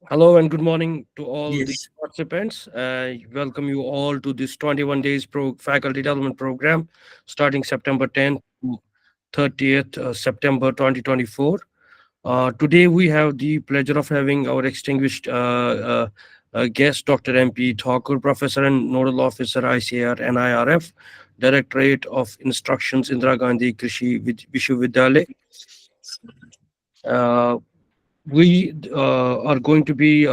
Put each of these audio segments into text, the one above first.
Hello and good morning to all the Yes. participants. Welcome you all to this 21 days faculty development program starting September 10th to 30th September 2024. Today we have the pleasure of having our extinguished guest, Dr. MP Thakur, Professor and Nodal Officer, ICAR and IRF, Directorate of Instructions, Indira Gandhi Krishi Vishwavidyalaya. Uh, we are going to be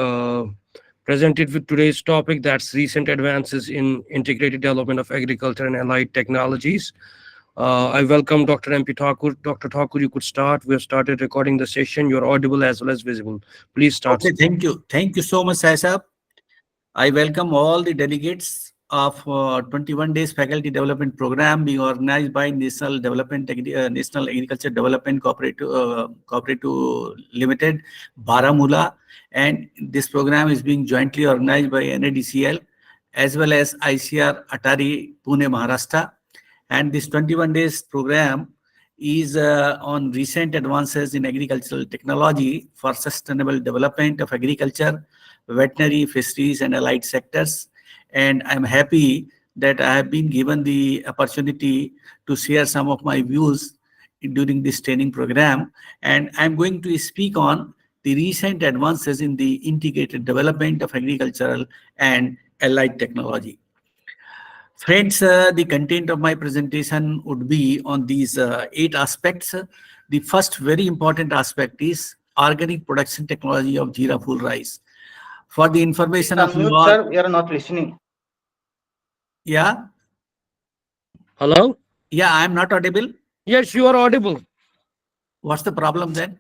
presented with today's topic, that's recent advances in integrated development of agriculture and allied technologies. I welcome Dr. MP Thakur. Dr. Thakur, you could start. We have started recording the session. You're audible as well as visible. Please start. Okay, thank you. Thank you so much, Saisab. I welcome all the delegates of 21 days faculty development program being organized by National Agriculture Development Cooperative Limited, Baramulla, and this program is being jointly organized by NADCL as well as ICR Atari Pune, Maharashtra. And this 21 days program is on recent advances in agricultural technology for sustainable development of agriculture, veterinary, fisheries, and allied sectors. And I'm happy that I have been given the opportunity to share some of my views during this training program. And I'm going to speak on the recent advances in the integrated development of agricultural and allied technology. Friends, the content of my presentation would be on these 8 aspects. The first very important aspect is organic production technology of Jeera full rice. For the information Please of you unmute, all, sir. We are not listening. yeah, Hello? yeah, I'm not audible. Yes, you are audible. What's the problem then?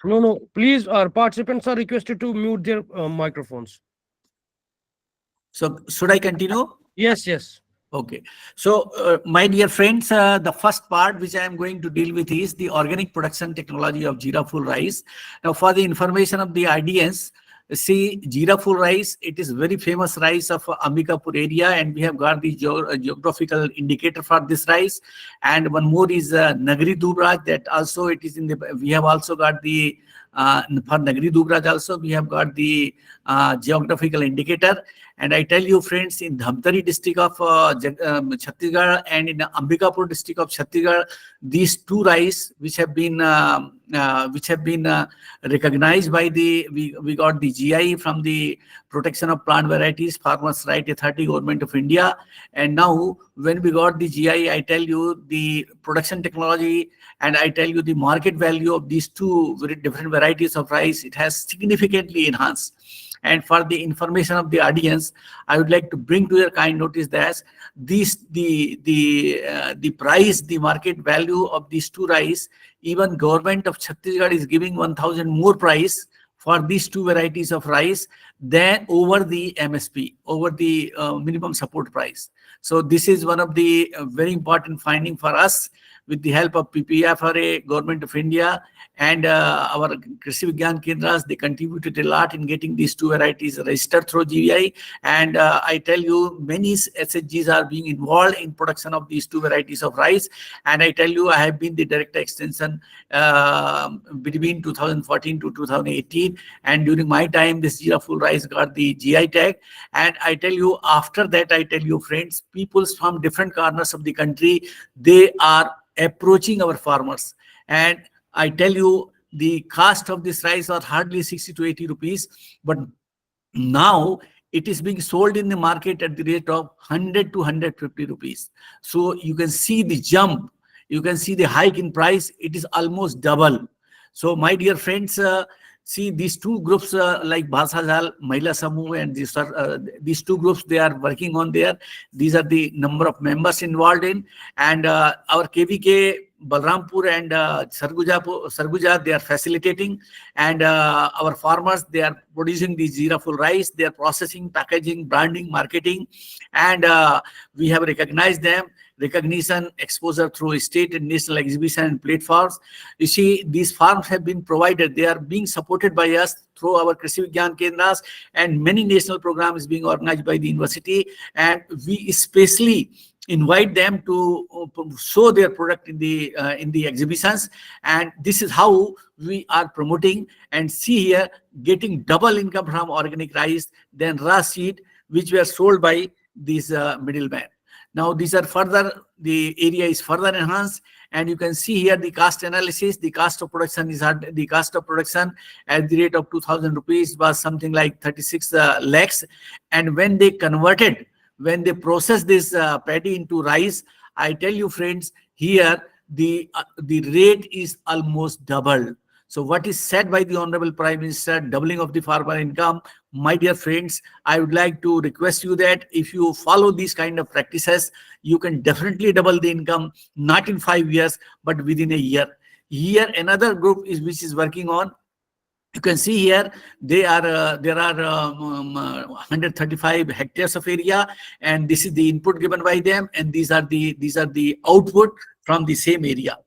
No, no. Please, our participants are requested to mute their microphones. So should I continue? Yes, yes. Okay. So, my dear friends, the first part which I am going to deal with is the organic production technology of Jeera full rice. Now, for the information of the audience, see, Jeera full rice, it is very famous rice of Ambikapur area, and we have got the geographical indicator for this rice. And one more is Nagari Dubraj, that also it is in the, we have also got the, for Nagari Dubraj also, we have got the geographical indicator. And I tell you, friends, in Dhamtari district of Chhattisgarh and in Ambikapur district of Chhattisgarh, these two rice which have been recognized by the we got the GI from the Protection of Plant Varieties Farmers Right Authority, Government of India. And now when we got the GI, I tell you the production technology and I tell you the market value of these two very different varieties of rice, it has significantly enhanced. And for the information of the audience, I would like to bring to your kind notice that the price, the market value of these two rice, even government of Chhattisgarh is giving 1,000 more price for these two varieties of rice than over the MSP, over the minimum support price. So this is one of the very important finding for us with the help of PPFRA, Government of India, and our Krishi Vigyan Kendras. They contributed a lot in getting these two varieties registered through GVI. And I tell you, many SHGs are being involved in production of these two varieties of rice. And I tell you, I have been the director extension between 2014 to 2018. And during my time, this Jeera full rice got the GI tag. And I tell you, after that, I tell you, friends, people from different corners of the country, they are approaching our farmers. And I tell you, the cost of this rice are hardly 60 to 80 rupees, but now it is being sold in the market at the rate of 100 to 150 rupees. So you can see the jump, you can see the hike in price, it is almost double. So my dear friends, see these two groups like Bhasajal, Mahila Samu, and these two groups, they are working on there. These are the number of members involved in. And our KVK, Balrampur and Sarguja, they are facilitating. And our farmers, they are producing the Jeera full rice. They are processing, packaging, branding, marketing. And we have recognized them. Recognition, exposure through state and national exhibition and platforms. You see, these farms have been provided. They are being supported by us through our Krishi Vigyan Kendras, and many national programs being organized by the university. And we especially invite them to show their product in the exhibitions, and this is how we are promoting. And see here, getting double income from organic rice than raw seed, which were sold by these middlemen. Now these are further, the area is further enhanced, and you can see here the cost analysis. The cost of production is the cost of production at the rate of 2,000 rupees was something like 36 lakhs. And when they process this paddy into rice, I tell you friends, here the rate is almost doubled. So what is said by the Honorable Prime Minister, doubling of the farmer income, my dear friends, I would like to request you that if you follow these kind of practices, you can definitely double the income, not in 5 years, but within a year. Here, another group is which is working on. You can see here there are 135 hectares of area, and this is the input given by them, and these are the output from the same area.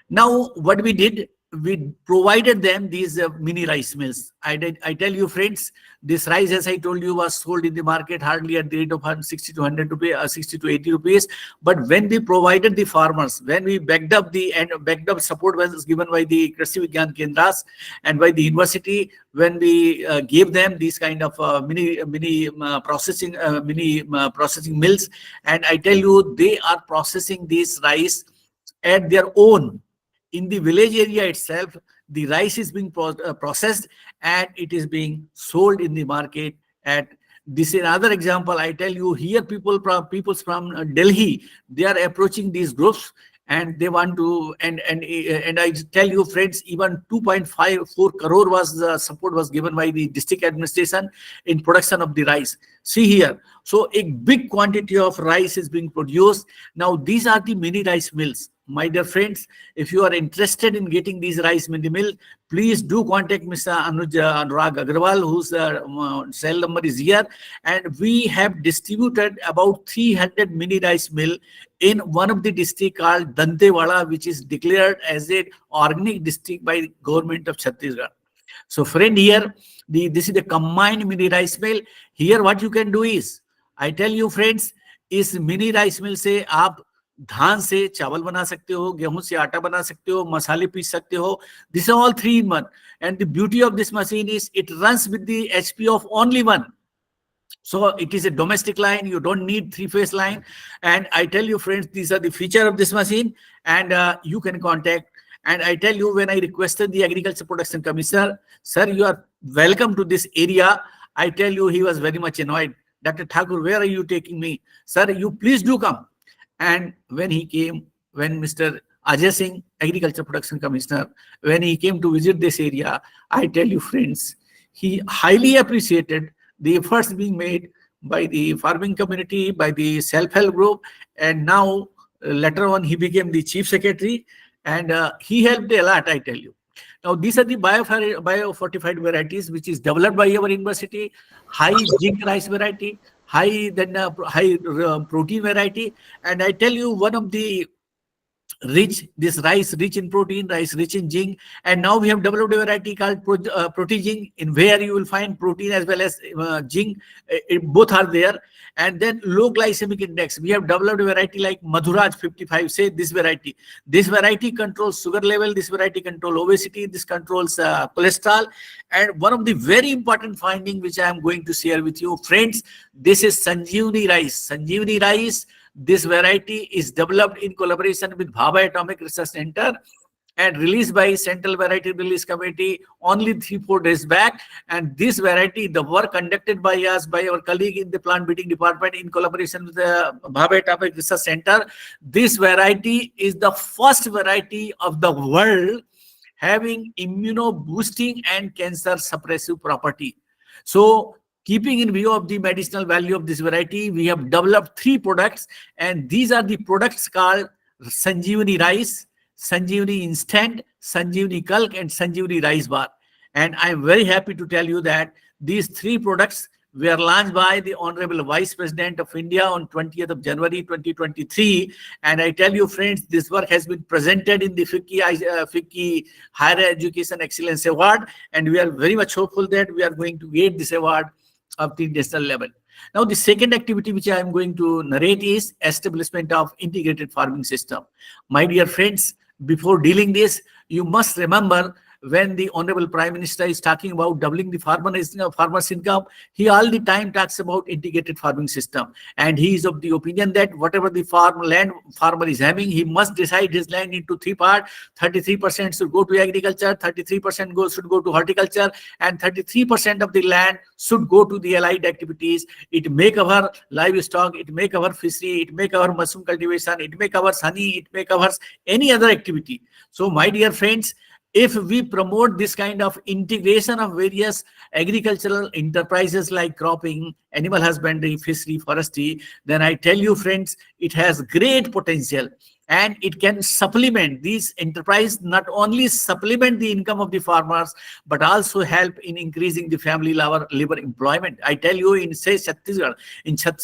Now, what we did, we provided them these mini rice mills. I tell you, friends, this rice, as I told you, was sold in the market hardly at the rate of 60 to 100 rupees, 60 to 80 rupees. But when we provided the farmers, when we backed up support was given by the Krishi Vigyan Kendras and by the university, when we gave them these kind of mini processing mills, and I tell you, they are processing this rice at their own. In the village area itself, the rice is being processed and it is being sold in the market. At this is another example. I tell you, here people from Delhi, they are approaching these groups, and they want to, and I tell you, friends, even 2.54 crore was support was given by the district administration in production of the rice. See here, so a big quantity of rice is being produced. Now these are the mini rice mills. My dear friends, if you are interested in getting these rice mini mill, please do contact Mr. Anurag Agrawal, whose cell number is here. And we have distributed about 300 mini rice mill in one of the district called Dantewala, which is declared as an organic district by the government of Chhattisgarh. So friend, here, this is the combined mini rice mill. Here what you can do is, I tell you friends, is mini rice mill से आप धान से चावल बना सकते हो, गेहूं से आटा बना सकते हो, मसाले पीस सकते हो. This is all 3 in 1. And the beauty of this machine is it runs with the HP of only 1. So it is a domestic line. You don't need 3-phase line. And I tell you, friends, these are the feature of this machine, and you can contact. And I tell you, when I requested the Agriculture Production Commissioner, sir, you are welcome to this area, I tell you, he was very much annoyed. Dr. Thakur, where are you taking me? Sir, you please do come. And when he came, when Mr. Ajay Singh, Agriculture Production Commissioner, when he came to visit this area, I tell you, friends, he highly appreciated the efforts being made by the farming community, by the self-help group, and now later on he became the chief secretary, and he helped a lot, I tell you. Now these are the biofortified varieties which is developed by our university. High zinc rice variety, high protein variety, and I tell you, one of the this rice rich in protein, rice rich in zinc, and now we have developed a variety called protein, in where you will find protein as well as zinc, both are there. And then low glycemic index, we have developed a variety like Madhuraj 55. Say this variety controls sugar level, this variety controls obesity, this controls cholesterol. And one of the very important finding which I am going to share with you, friends, this is Sanjeevani rice. This variety is developed in collaboration with Bhabha Atomic Research Center and released by Central Variety Release Committee only 3-4 days back. And this variety, the work conducted by us, by our colleague in the plant breeding department in collaboration with the Bhabha Atomic Research Center, this variety is the first variety of the world having immuno-boosting and cancer suppressive property. So, keeping in view of the medicinal value of this variety, we have developed 3 products, and these are the products called Sanjeevani Rice, Sanjeevani Instant, Sanjeevani Kalk, and Sanjeevani Rice Bar. And I am very happy to tell you that these 3 products were launched by the Honorable Vice President of India on 20th of January 2023. And I tell you, friends, this work has been presented in the FICCI Higher Education Excellence Award, and we are very much hopeful that we are going to get this award of the national level. Now, the second activity which I am going to narrate is establishment of integrated farming system. My dear friends, before dealing this, you must remember when the Honorable Prime Minister is talking about doubling the farmer's income, he all the time talks about integrated farming system. And he is of the opinion that whatever the land farmer is having, he must decide his land into three parts. 33% should go to agriculture, 33% should go to horticulture, and 33% of the land should go to the allied activities. It may cover livestock, it may cover fishery, it may cover mushroom cultivation, it may cover honey, it may cover any other activity. So, my dear friends, if we promote this kind of integration of various agricultural enterprises like cropping, animal husbandry, fishery, forestry, then I tell you, friends, it has great potential, and it can supplement these enterprise, not only supplement the income of the farmers, but also help in increasing the family labor employment. I tell you, in say Chhattisgarh,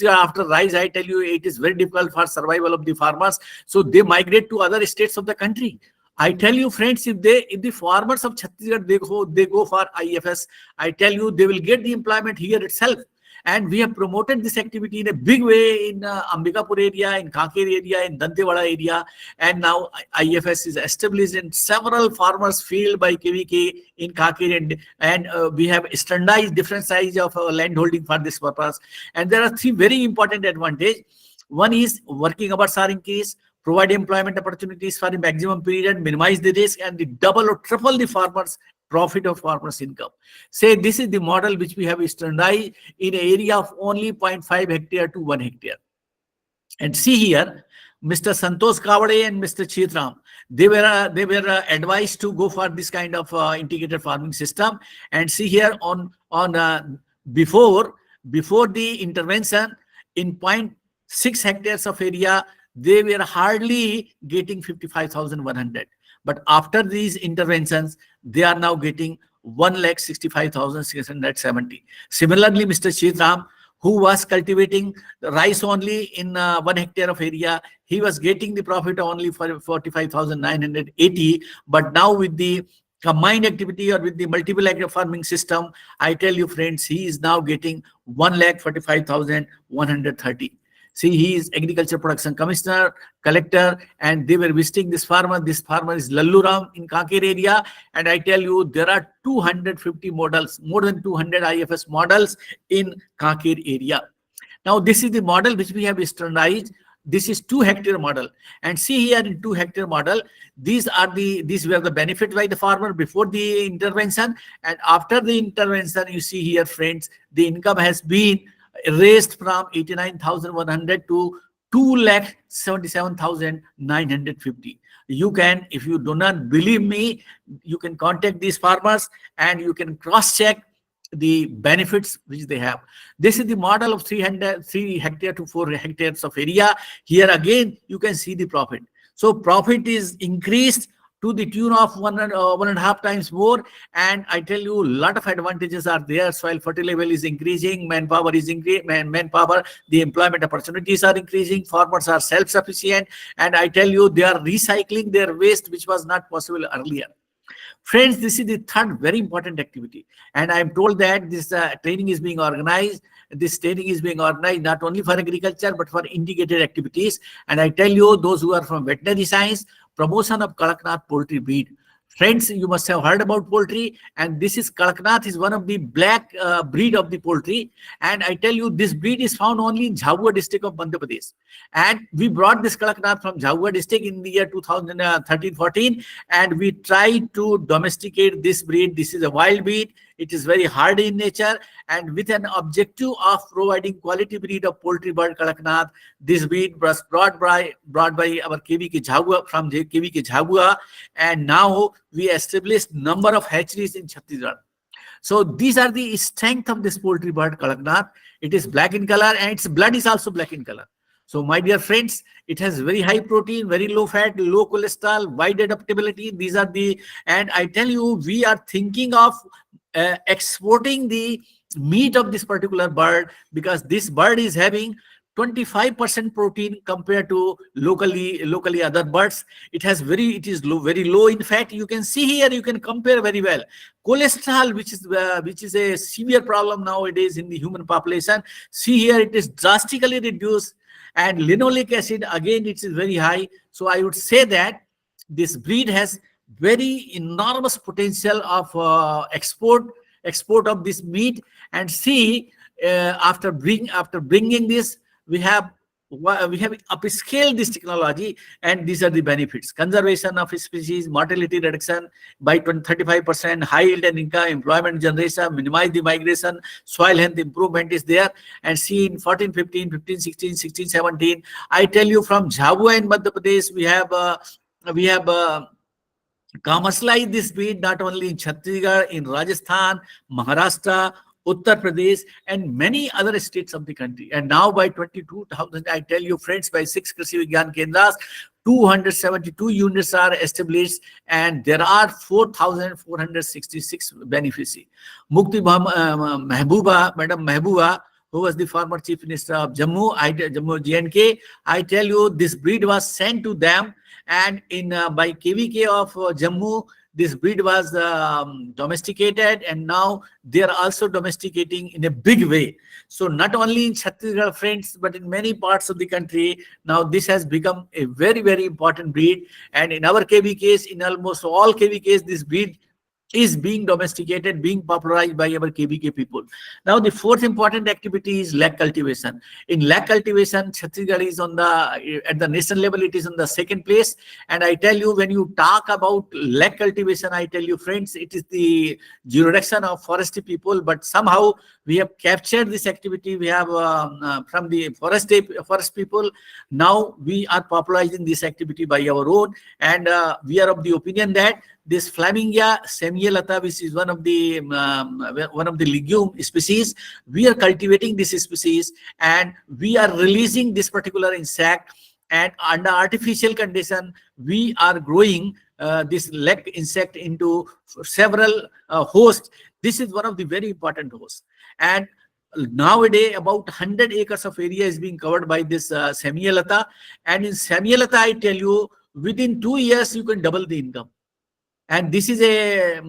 after rice, I tell you, it is very difficult for survival of the farmers. So they migrate to other states of the country. I tell you, friends, if the farmers of Chhattisgarh they go for IFS, I tell you they will get the employment here itself. And we have promoted this activity in a big way in Ambikapur area, in Kanker area, in Dantewada area, and now IFS is established in several farmers' field by KVK in Kanker, and we have standardized different size of land holding for this purpose. And there are three very important advantages. One is working hours are increased, provide employment opportunities for a maximum period, minimize the risk, and the double or triple the farmers' profit of farmers' income. Say this is the model which we have standardized in an area of only 0.5 hectare to 1 hectare. And see here, Mr. Santosh Kavade and Mr. Chitram, they were advised to go for this kind of integrated farming system. And see here before the intervention, in 0.6 hectares of area, they were hardly getting 55,100. But after these interventions, they are now getting 1,65,670. Similarly, Mr. Chitram, who was cultivating rice only in 1 hectare of area, he was getting the profit only for 45,980. But now with the combined activity or with the multiple agri farming system, I tell you, friends, he is now getting 1,45,130. See, he is agriculture production commissioner, collector, and they were visiting this farmer. This farmer is Lalluram in Kanker area. And I tell you, there are 250 models, more than 200 IFS models in Kanker area. Now, this is the model which we have standardized. This is 2 hectare model. And see here in 2 hectare model, these were the benefit by the farmer before the intervention. And after the intervention, you see here, friends, the income has been raised from 89,100 to 2,77,950. You can, if you do not believe me, you can contact these farmers and you can cross-check the benefits which they have. This is the model of 3 hectare to 4 hectares of area. Here again, you can see the profit. So profit is increased to the tune of 1.5 times more. And I tell you, a lot of advantages are there. Soil fertility level is increasing, manpower is increasing, the employment opportunities are increasing, farmers are self-sufficient, and I tell you, they are recycling their waste, which was not possible earlier. Friends, this is the third very important activity. And I am told that this training is being organized. This training is being organized not only for agriculture, but for integrated activities. And I tell you, those who are from veterinary science, promotion of Kadaknath poultry breed. Friends, you must have heard about poultry, and this is Kadaknath is one of the black breed of the poultry. And I tell you, this breed is found only in Jhabua district of Madhya Pradesh. And we brought this Kadaknath from Jhabua district in the year 2013-14, and we tried to domesticate this breed. This is a wild breed. It is very hard in nature, and with an objective of providing quality breed of poultry bird Kadaknath, this breed was brought by our KVK Jhabua from KVK Jhabua, and now we established number of hatcheries in Chhattisgarh. So these are the strength of this poultry bird Kadaknath. It is black in color, and its blood is also black in color. So my dear friends, it has very high protein, very low fat, low cholesterol, wide adaptability. These are and I tell you, we are thinking of exporting the meat of this particular bird, because this bird is having 25% protein compared to locally other birds. It is low, very low in fat. You can see here, you can compare very well. Cholesterol, which is a severe problem nowadays in the human population, see here it is drastically reduced. And linoleic acid, again, it is very high. So I would say that this breed has very enormous potential of export of this meat. And see, after bringing this, we have upscaled this technology, and these are the benefits: conservation of species, mortality reduction by 35%, high yield and income, employment generation, minimize the migration, soil health improvement is there. And see, in 14, 15, 15, 16, 16, 17, I tell you, from Jhabua in Madhya Pradesh, we have commercialize this breed not only in Chhattisgarh, in Rajasthan, Maharashtra, Uttar Pradesh, and many other states of the country. And now by 22,000, I tell you friends, by 6 Krishi Vigyan Kendras, 272 units are established, and there are 4,466 beneficiaries. Madam Mehbooba, who was the former Chief Minister of Jammu J&K, I tell you, this breed was sent to them, and in by KVK of Jammu, this breed was domesticated, and now they are also domesticating in a big way. So not only in Chhattisgarh, friends, but in many parts of the country, now this has become a very, very important breed. And in our KVKs, in almost all KVKs, this breed is being domesticated, being popularized by our KBK people. Now, the fourth important activity is lag cultivation. In lag cultivation, Chhattisgarh is at the national level, it is on the second place. And I tell you, when you talk about lag cultivation, I tell you, friends, it is the jurisdiction of forestry people, but somehow we have captured this activity. We have from the forest people. Now we are popularizing this activity by our own, and we are of the opinion that this Flamingia semialata, which is one of the legume species, we are cultivating this species, and we are releasing this particular insect, and under artificial condition we are growing this leg insect into several hosts. This is one of the very important hosts, and nowadays about 100 acres of area is being covered by this semialata. And in semialata, I tell you, within 2 years you can double the income. And this is a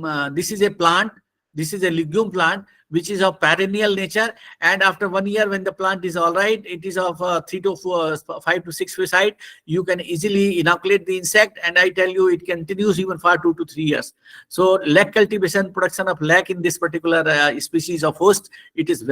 plant, this is a legume plant which is of perennial nature, and after 1 year, when the plant is all right, it is of 3 to 4, 5 to 6 feet height, you can easily inoculate the insect, and I tell you, it continues even for 2 to 3 years. So lag cultivation, production of lag in this particular species of host, it is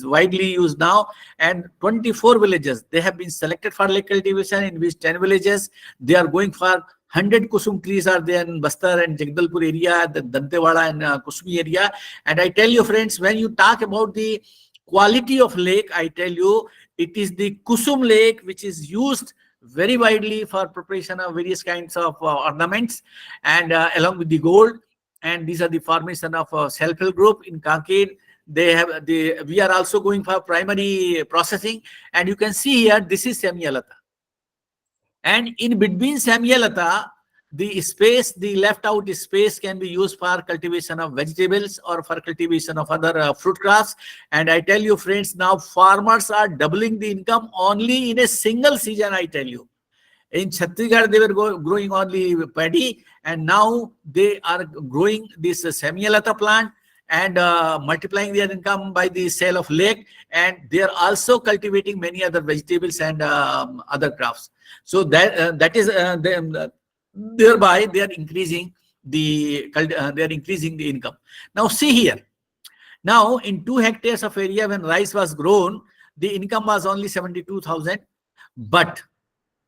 widely used now. And 24 villages, they have been selected for lag cultivation, in which 10 villages they are going for. 100 kusum trees are there in Bastar and Jagdalpur area, the Dantewada and Kusumi area. And I tell you, friends, when you talk about the quality of lake, I tell you, it is the kusum lake which is used very widely for preparation of various kinds of ornaments, and along with the gold. And these are the formation of self-help group in Kanken. We are also going for primary processing, and you can see here, this is semialata. And in between semialata, the left out space can be used for cultivation of vegetables or for cultivation of other fruit crops. And I tell you, friends, now farmers are doubling the income only in a single season, I tell you. In Chhattisgarh, they were growing only paddy, and now they are growing this semialata plant and multiplying their income by the sale of lake, and they are also cultivating many other vegetables and other crops. So that is thereby they are increasing the income. Now see here. Now in 2 hectares of area, when rice was grown, the income was only 72,000. But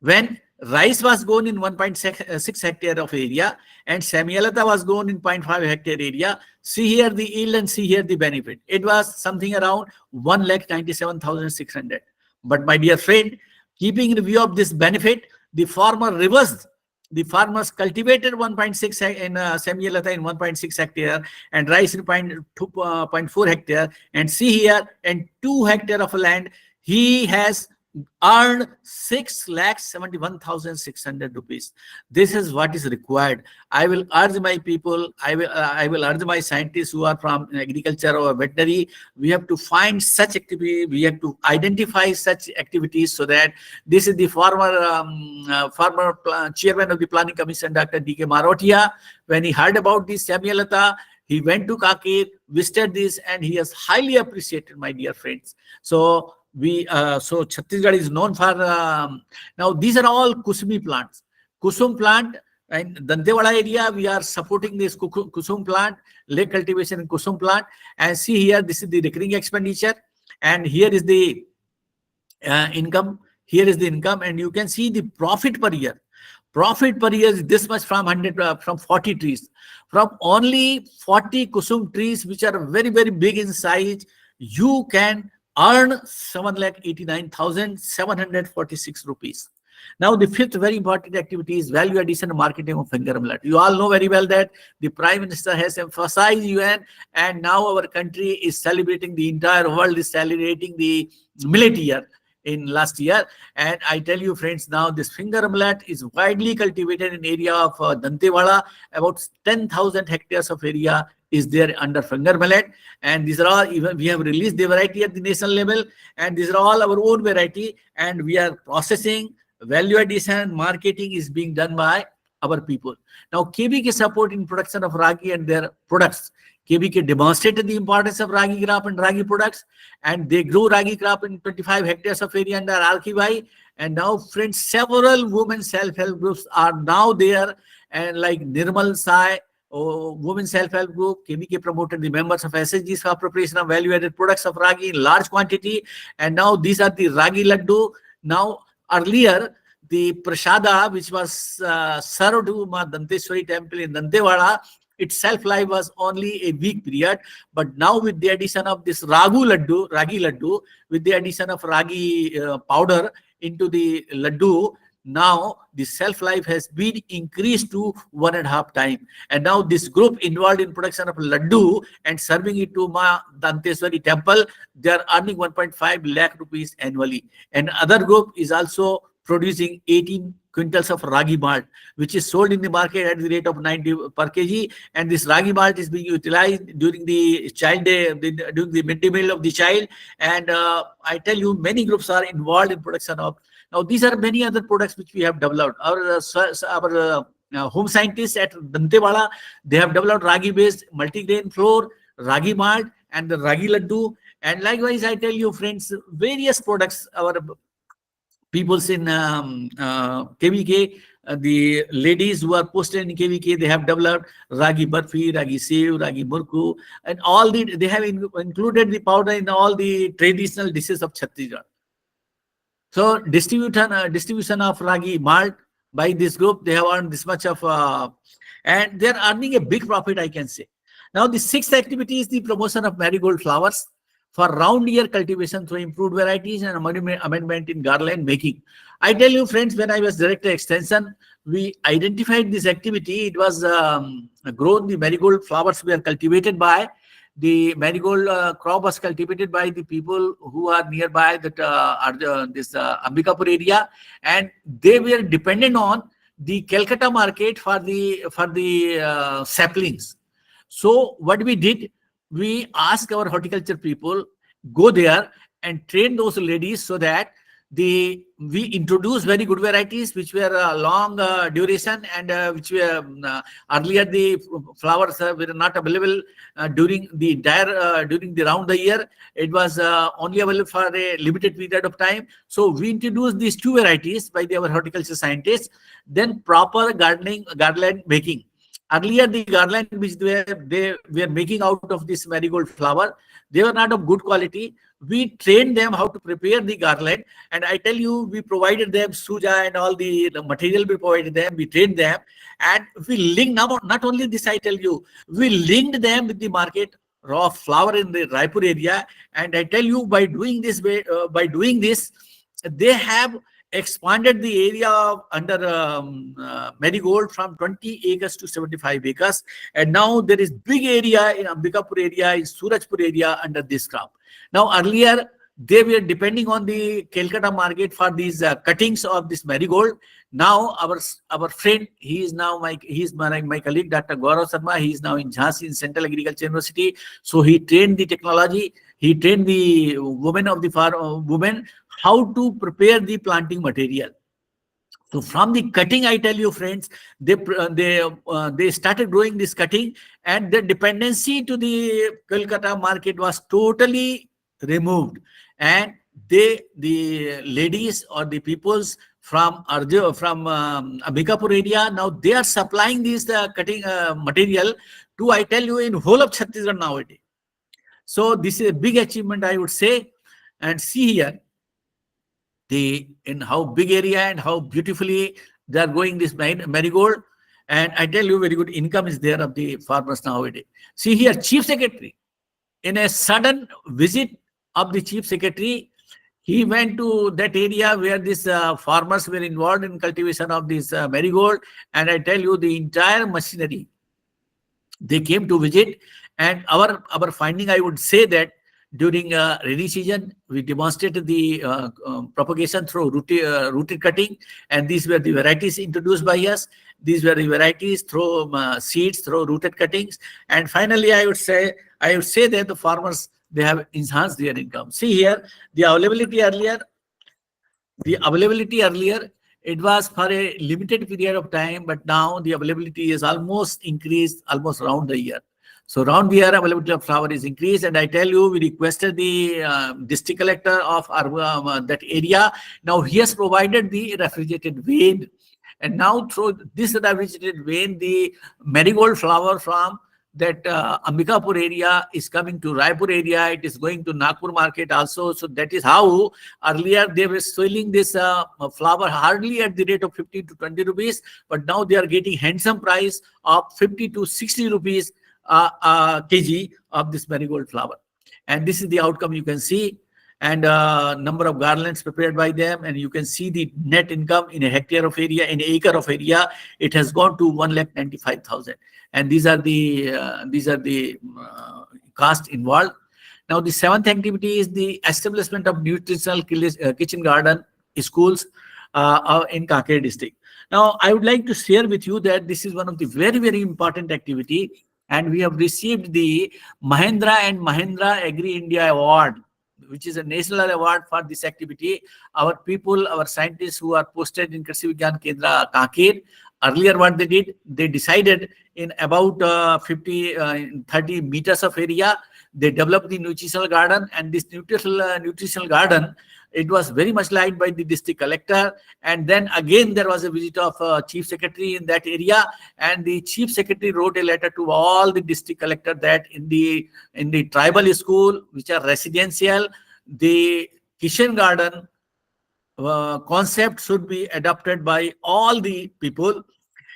when rice was grown in 1.6 hectare of area and semialata was grown in 0.5 hectare area, see here the yield and see here the benefit. It was something around 1,97,600. But my dear friend, keeping in view of this benefit, the farmer reversed. The farmers cultivated 1.6 in semialata in 1.6 hectare and rice in 0.4 hectare. And see here, in 2 hectare of land, he has earned 6,71,600 rupees. This is what is required. I will urge my people, I will urge my scientists who are from agriculture or veterinary. We have to find such activity. We have to identify such activities, so that this is the former chairman of the planning commission, Dr. D.K. Marotia. When he heard about this Samyalata, he went to Kakir, visited this, and he has highly appreciated, my dear friends. So so Chhattisgarh is known for now. These are all kusumi plants. Kusum plant in Dantewada area, we are supporting this kusum plant, lake cultivation in kusum plant. And see here, this is the recurring expenditure, and here is the income. Here is the income, and you can see the profit per year. Profit per year is this much from 100 from 40 trees, from only 40 kusum trees, which are very very big in size. You can earn 7,89,746 rupees. Now, the fifth very important activity is value addition and marketing of finger millet. You all know very well that the Prime Minister has emphasized UN, and now our country is celebrating, the entire world is celebrating the millet year in last year. And I tell you, friends, now this finger millet is widely cultivated in area of Dantewada. About 10,000 hectares of area is there under finger millet, and these are all, even we have released the variety at the national level, and these are all our own variety, and we are processing. Value addition marketing is being done by our people. Now, KBK support in production of ragi and their products. KBK demonstrated the importance of ragi crop and ragi products, and they grew ragi crop in 25 hectares of area under RKY. And now, friends, several women self-help groups are now there, and like Nirmal Sai, Women Self-Help Group, KBK promoted the members of SSGs for preparation of value-added products of ragi in large quantity. And now these are the ragi laddu. Now, earlier, the prasada, which was served to Ma Danteshwari temple in Dantewada, its shelf life was only a week period. But now, with the addition of this ragi laddu, with the addition of ragi powder into the laddu, now the shelf life has been increased to 1.5 times. And now this group involved in production of laddu and serving it to Ma Danteshwari temple, they are earning 1.5 lakh rupees annually. And other group is also producing 18 quintals of ragi malt, which is sold in the market at the rate of 90 per kg. And this ragi malt is being utilized during the child day, during the midday meal of the child. And I tell you, many groups are involved in production of. Now, these are many other products which we have developed. Our home scientists at Dantewada, they have developed ragi-based multigrain flour, ragi malt, and the ragi laddu. And likewise, I tell you, friends, various products our peoples in KVK, the ladies who are posted in KVK, they have developed ragi barfi, ragi sev, ragi murku, and all they have included the powder in all the traditional dishes of Chhattisgarh. So distribution of ragi malt by this group, they have earned this much of, and they are earning a big profit, I can say. Now, the sixth activity is the promotion of marigold flowers for round year cultivation through improved varieties and amendment in garland making. I tell you, friends, when I was director extension, we identified this activity. It was grown, the marigold flowers were cultivated by the marigold crop was cultivated by the people who are nearby that this Ambikapur area, and they were dependent on the Calcutta market for the saplings. So what we did, we asked our horticulture people go there and train those ladies, so that we introduced very good varieties which were long duration, and which were earlier the flowers were not available during the entire during the round the year. It was only available for a limited period of time. So we introduced these two varieties by our horticulture scientists. Then proper garland making. Earlier, the garland which they were making out of this marigold flower, they were not of good quality. We trained them how to prepare the garland, and I tell you, we provided them suja and all the material we provided them. We trained them, and we linked, not only this, I tell you, we linked them with the market raw flower in the Raipur area. And I tell you, by doing this, they have expanded the area under marigold from 20 acres to 75 acres. And now there is big area in Ambikapur area, in Surajpur area under this crop. Now, earlier, They were depending on the Calcutta market for these cuttings of this marigold. Now our friend, he is my colleague, Dr. Gaurav Sharma. He is now in Jhansi in Central Agriculture University. So he trained the technology. He trained the women of the farm, women, how to prepare the planting material. So from the cutting, I tell you, friends, they started growing this cutting, and the dependency to the Kolkata market was totally removed. And the ladies or the peoples from Ambikapur area, now they are supplying this cutting material to, I tell you, in whole of Chhattisgarh nowadays. So this is a big achievement, I would say. And see here, in how big area and how beautifully they are going this marigold. And I tell you, very good income is there of the farmers nowadays. See here, chief secretary, in a sudden visit of the chief secretary, he went to that area where these farmers were involved in cultivation of this marigold. And I tell you, the entire machinery, they came to visit. And our finding, I would say that during rainy season, we demonstrated the propagation through rooted cutting, and these were the varieties introduced by us. These were the varieties through seeds, through rooted cuttings. And finally, I would say that the farmers, they have enhanced their income. See here, the availability earlier, it was for a limited period of time, but now the availability is almost increased almost around the year. So around the year, availability of flower is increased. And I tell you, we requested the district collector of that area. Now he has provided the refrigerated vein. And now through this refrigerated vein, the marigold flower from that Ambikapur area is coming to Raipur area. It is going to Nagpur market also. So that is how earlier they were selling this flower hardly at the rate of 50 to 20 rupees. But now they are getting handsome price of 50 to 60 rupees kg of this marigold flower. And this is the outcome you can see. And number of garlands prepared by them. And you can see the net income in a hectare of area, in an acre of area, it has gone to 1,95,000. And these are the cost involved. Now, the seventh activity is the establishment of nutritional kitchen garden schools in Kanker district. Now, I would like to share with you that this is one of the very, very important activity. And we have received the Mahendra and Mahendra Agri India Award, which is a national award for this activity. Our people, our scientists who are posted in Krishi Vigyan Kendra Kanker, earlier what they did, they decided in about 30 meters of area, they developed the nutritional garden. And this nutritional garden, it was very much liked by the district collector. And then again, there was a visit of chief secretary in that area. And the chief secretary wrote a letter to all the district collector that in the tribal school, which are residential, the kitchen garden concept should be adopted by all the people.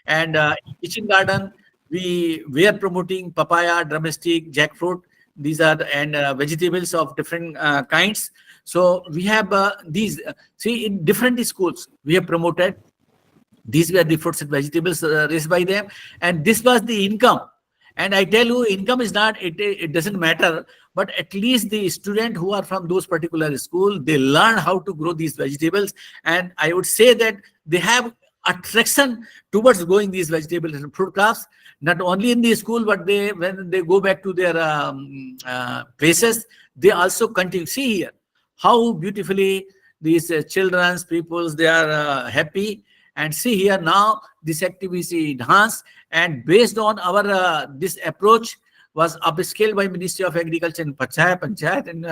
And in kitchen garden, we were promoting papaya, drumstick, jackfruit. These are vegetables of different kinds. So we have these. See, in different schools, we have promoted. These were the fruits and vegetables raised by them, and this was the income. And I tell you, income is not, it doesn't matter, but at least the student who are from those particular school, they learn how to grow these vegetables. And I would say that they have attraction towards growing these vegetables and fruit crops, not only in the school, but when they go back to their places, they also continue. See here, how beautifully these children's peoples, they are happy. And see here, now this activity enhanced, and based on our this approach was upscaled by Ministry of Agriculture and Panchayat and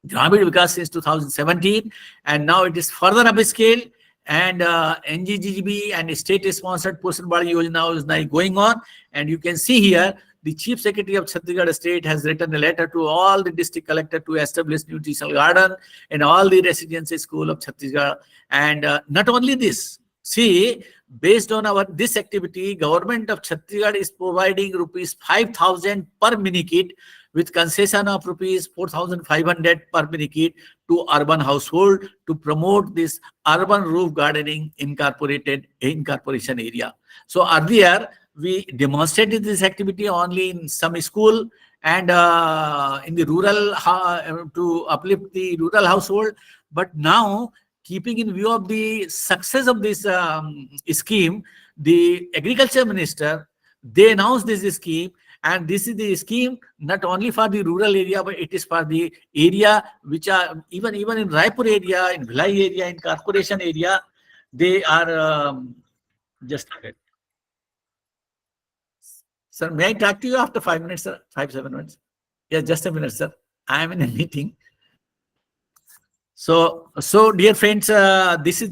Gramin Vikas since 2017, and now it is further upscaled. And NGGB and state-sponsored Poshan Badi Yojana is now going on. And you can see here, the Chief Secretary of Chhattisgarh State has written a letter to all the district collector to establish nutritional garden in all the residency school of Chhattisgarh. And not only this, see, based on this activity, government of Chhattisgarh is providing rupees 5,000 per mini kit with concession of rupees 4,500 per mini kit to urban household to promote this urban roof gardening incorporation area. So earlier, we demonstrated this activity only in some school, and in the rural, to uplift the rural household. But now, keeping in view of the success of this scheme, the agriculture minister, they announced this scheme, and this is the scheme not only for the rural area, but it is for the area which are even in Raipur area, in Bhilai area, in corporation area. They are just a minute. Sir, may I talk to you after 5 minutes, sir? 5, 7 minutes. Yeah, just a minute, sir. I am in a meeting. So dear friends, this was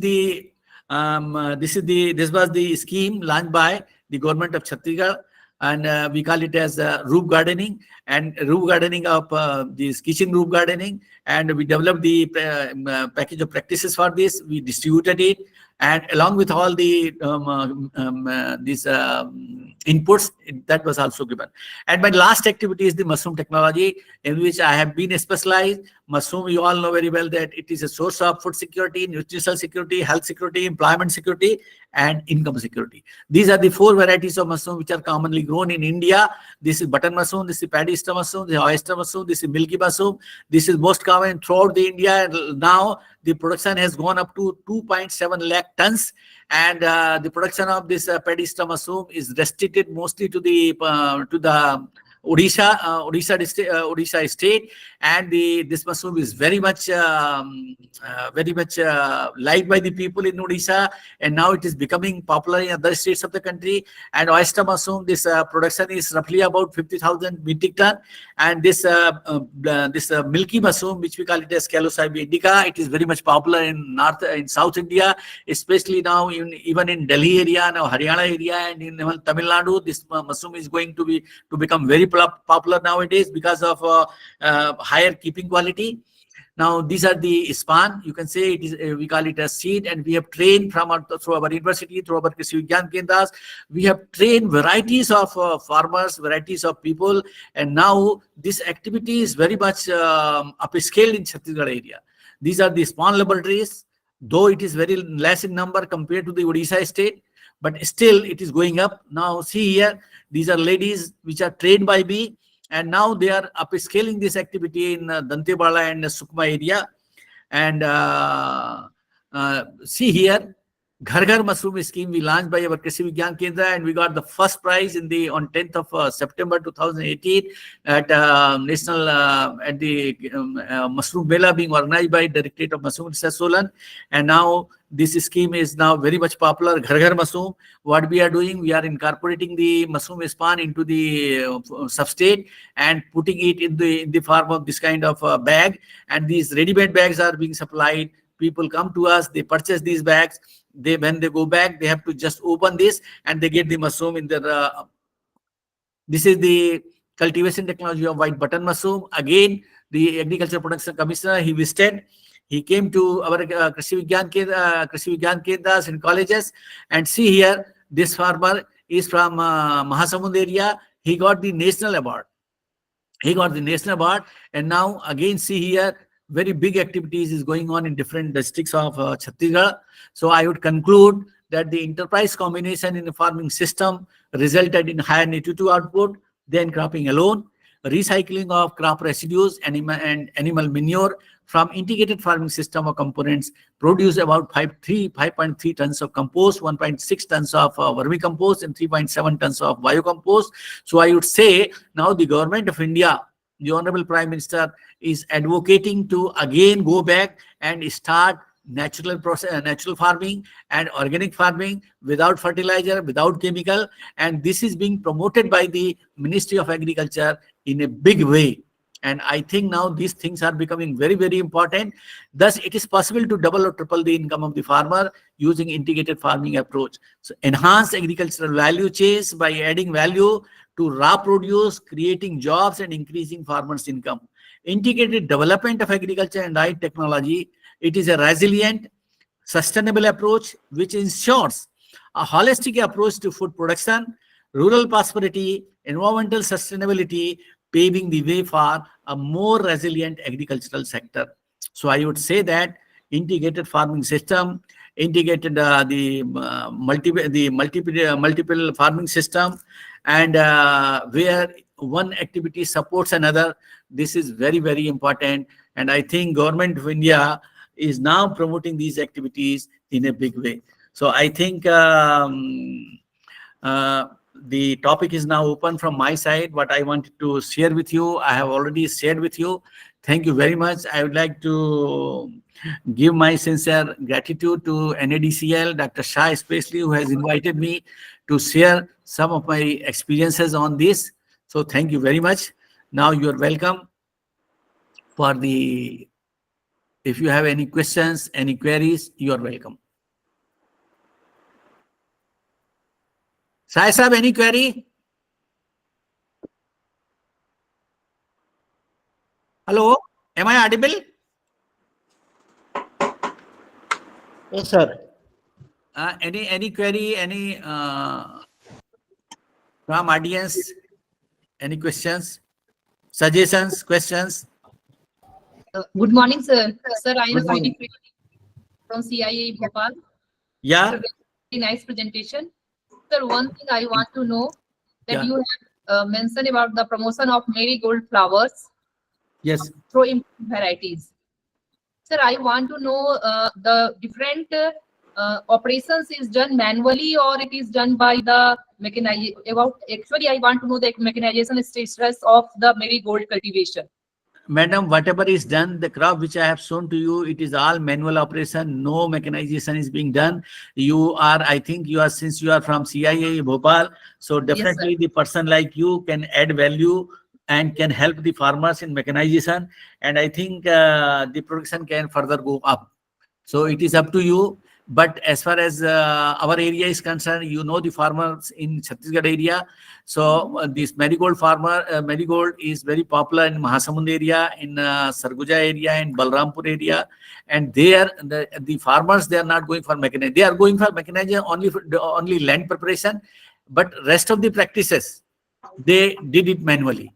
the scheme launched by the government of Chhattisgarh, and we call it as roof gardening, and roof gardening of this kitchen roof gardening, and we developed the package of practices for this. We distributed it, and along with all the these inputs, that was also given. And my last activity is the mushroom technology, in which I have been specialized. Mushroom, you all know very well that it is a source of food security, nutritional security, health security, employment security, and income security. These are the 4 varieties of mushroom which are commonly grown in India. This is button mushroom, this is paddy stem mushroom, this is oyster mushroom, this is milky mushroom. This is most common throughout the India. Now the production has gone up to 2.7 lakh tons, and the production of this paddy stem mushroom is restricted mostly to the Odisha state, and this mushroom is very much liked by the people in Odisha, and now it is becoming popular in other states of the country. And oyster mushroom, this production is roughly about 50,000 metric ton, and this milky mushroom, which we call it as Calocybe indica, it is very much popular in South India, especially now even in Delhi area, now Haryana area, and in Tamil Nadu. This mushroom is going to become very popular nowadays because of higher keeping quality. Now these are the span. You can say it is we call it a seed, and we have trained through our university, through our Krishi Vigyan Kendras. We have trained varieties of farmers, varieties of people, and now this activity is very much upscaled in Chhattisgarh area. These are the spawn laboratories, though it is very less in number compared to the Odisha state, but still it is going up. Now see here, these are ladies which are trained by me, and now they are upscaling this activity in Dantewala and Sukma area. And see here, Ghar Ghar Mushroom scheme we launched by our Krishi Vigyan Kendra, and we got the first prize on 10th of September 2018 at national at the Mushroom Mela being organized by Directorate of Mushroom Research Solan. And now this scheme is now very much popular. Ghar Ghar Mushroom. What we are doing, we are incorporating the mushroom spawn into the substrate and putting it in the form of this kind of bag. And these ready-made bags are being supplied. People come to us, they purchase these bags. When they go back, they have to just open this, and they get the mushroom in their. This is the cultivation technology of white button mushroom. Again, the Agriculture Production Commissioner, he visited. He came to our Krishi Vigyan Kendras and colleges, and see here, this farmer is from Mahasamund area. He got the national award. And now again, see here, very big activities is going on in different districts of Chhattisgarh. So I would conclude that the enterprise combination in the farming system resulted in higher nutritive output than cropping alone. Recycling of crop residues and animal manure from integrated farming system of components produce about 5.3 tons of compost, 1.6 tons of vermicompost, and 3.7 tons of biocompost. So I would say now the government of India, the Honorable Prime Minister, is advocating to again go back and start natural farming and organic farming without fertilizer, without chemical, and this is being promoted by the Ministry of Agriculture in a big way. And I think now these things are becoming very, very important. Thus, it is possible to double or triple the income of the farmer using integrated farming approach. So enhance agricultural value chains by adding value to raw produce, creating jobs, and increasing farmers' income. Integrated development of agriculture and high technology, it is a resilient, sustainable approach which ensures a holistic approach to food production, rural prosperity, environmental sustainability, paving the way for a more resilient agricultural sector. So I would say that integrated farming system, integrated multiple farming system, and where one activity supports another. This is very, very important. And I think Government of India is now promoting these activities in a big way. So I think the topic is now open from my side. What I wanted to share with you, I have already shared with you. Thank you very much. I would like to give my sincere gratitude to NADCL, Dr. Shah especially, who has invited me to share some of my experiences on this. So thank you very much. Now you are welcome for the, if you have any questions, any queries, you are welcome. Sai Sahab, any query? Hello, am I audible? Yes, sir. Any query, any from audience? Any questions, suggestions, questions? Good morning, sir. Sir, I am Good morning. Sweetie from CIA Bhopal. Yeah. Sir, very nice presentation. Sir, one thing I want to know that Yeah. you have mentioned about the promotion of marigold flowers Yes. through improved varieties. Sir, I want to know the different operations is done manually or it is done by the mechanization. Actually, I want to know the mechanization status of the marigold cultivation. Madam, whatever is done, the crop which I have shown to you, it is all manual operation. No mechanization is being done. You are, I think you are, since you are from CIA Bhopal, so definitely the person like you can add value and can help the farmers in mechanization. And I think the production can further go up. So it is up to you. But as far as our area is concerned, you know the farmers in Chhattisgarh area. So this marigold is very popular in Mahasamund area, in Sarguja area, in Balrampur area. And there, the farmers, they are not going for mechanization. They are going for mechanization only land preparation. But rest of the practices, they did it manually.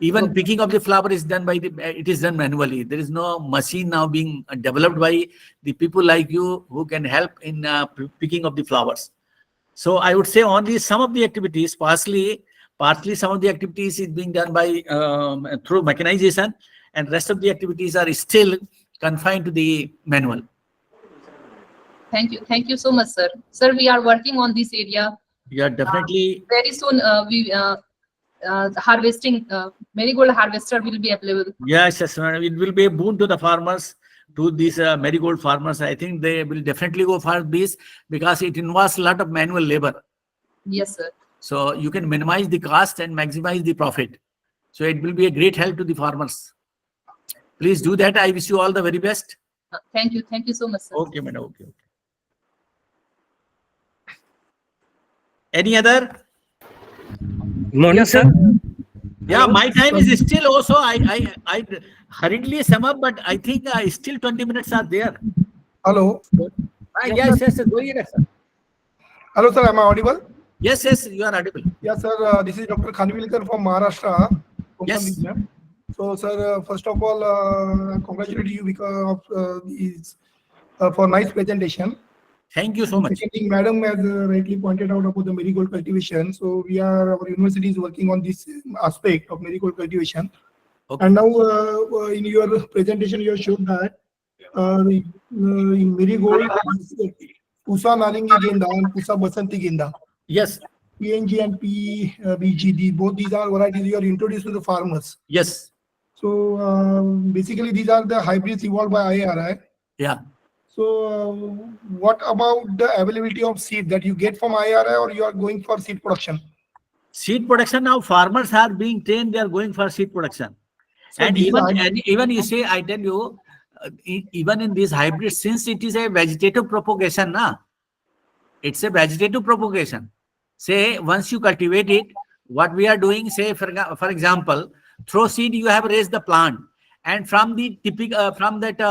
Even picking of the flower is done by it is done manually. There is no machine now being developed by the people like you who can help in picking of the flowers. So I would say only some of the activities, partly some of the activities is being done by through mechanization, and rest of the activities are still confined to the manual. Thank you so much, sir. Sir, we are working on this area. Yeah, definitely. Very soon, we harvesting marigold harvester will be available. Yes, yes, madam. It will be a boon to the farmers, to these marigold farmers. I think they will definitely go for this because it involves a lot of manual labor. Yes, sir. So you can minimize the cost and maximize the profit. So it will be a great help to the farmers. Please do that. I wish you all the very best. Thank you so much, sir. Okay, madam. Okay. Any other? Morning, sir. Yeah, my time is still also. I hurriedly sum up, but I think still 20 minutes are there. Hello. Yes, go ahead, sir. Hello, sir. Am I audible? Yes, you are audible. Yes, sir. This is Dr. Khanvilkar from Maharashtra. Yes. So, sir, first of all, congratulate you because of for nice presentation. Thank you so much. Second thing, madam has rightly pointed out about the marigold cultivation. So our university is working on this aspect of marigold cultivation. Okay. And now in your presentation, you have shown that in marigold, Pusa Narangi Genda and Pusa Basanti Genda. Yes. PNG and PBG, both these are varieties you are introduced to the farmers. Yes. So basically, these are the hybrids evolved by IRI. Yeah. So what about the availability of seed that you get from IRI, or you are going for seed production? Seed production, now farmers are being trained, they are going for seed production. So and even you say, I tell you, even in these hybrids, since it is a vegetative propagation, it's a vegetative propagation. Say once you cultivate it, what we are doing, say for example, through seed you have raised the plant, and from the typical from that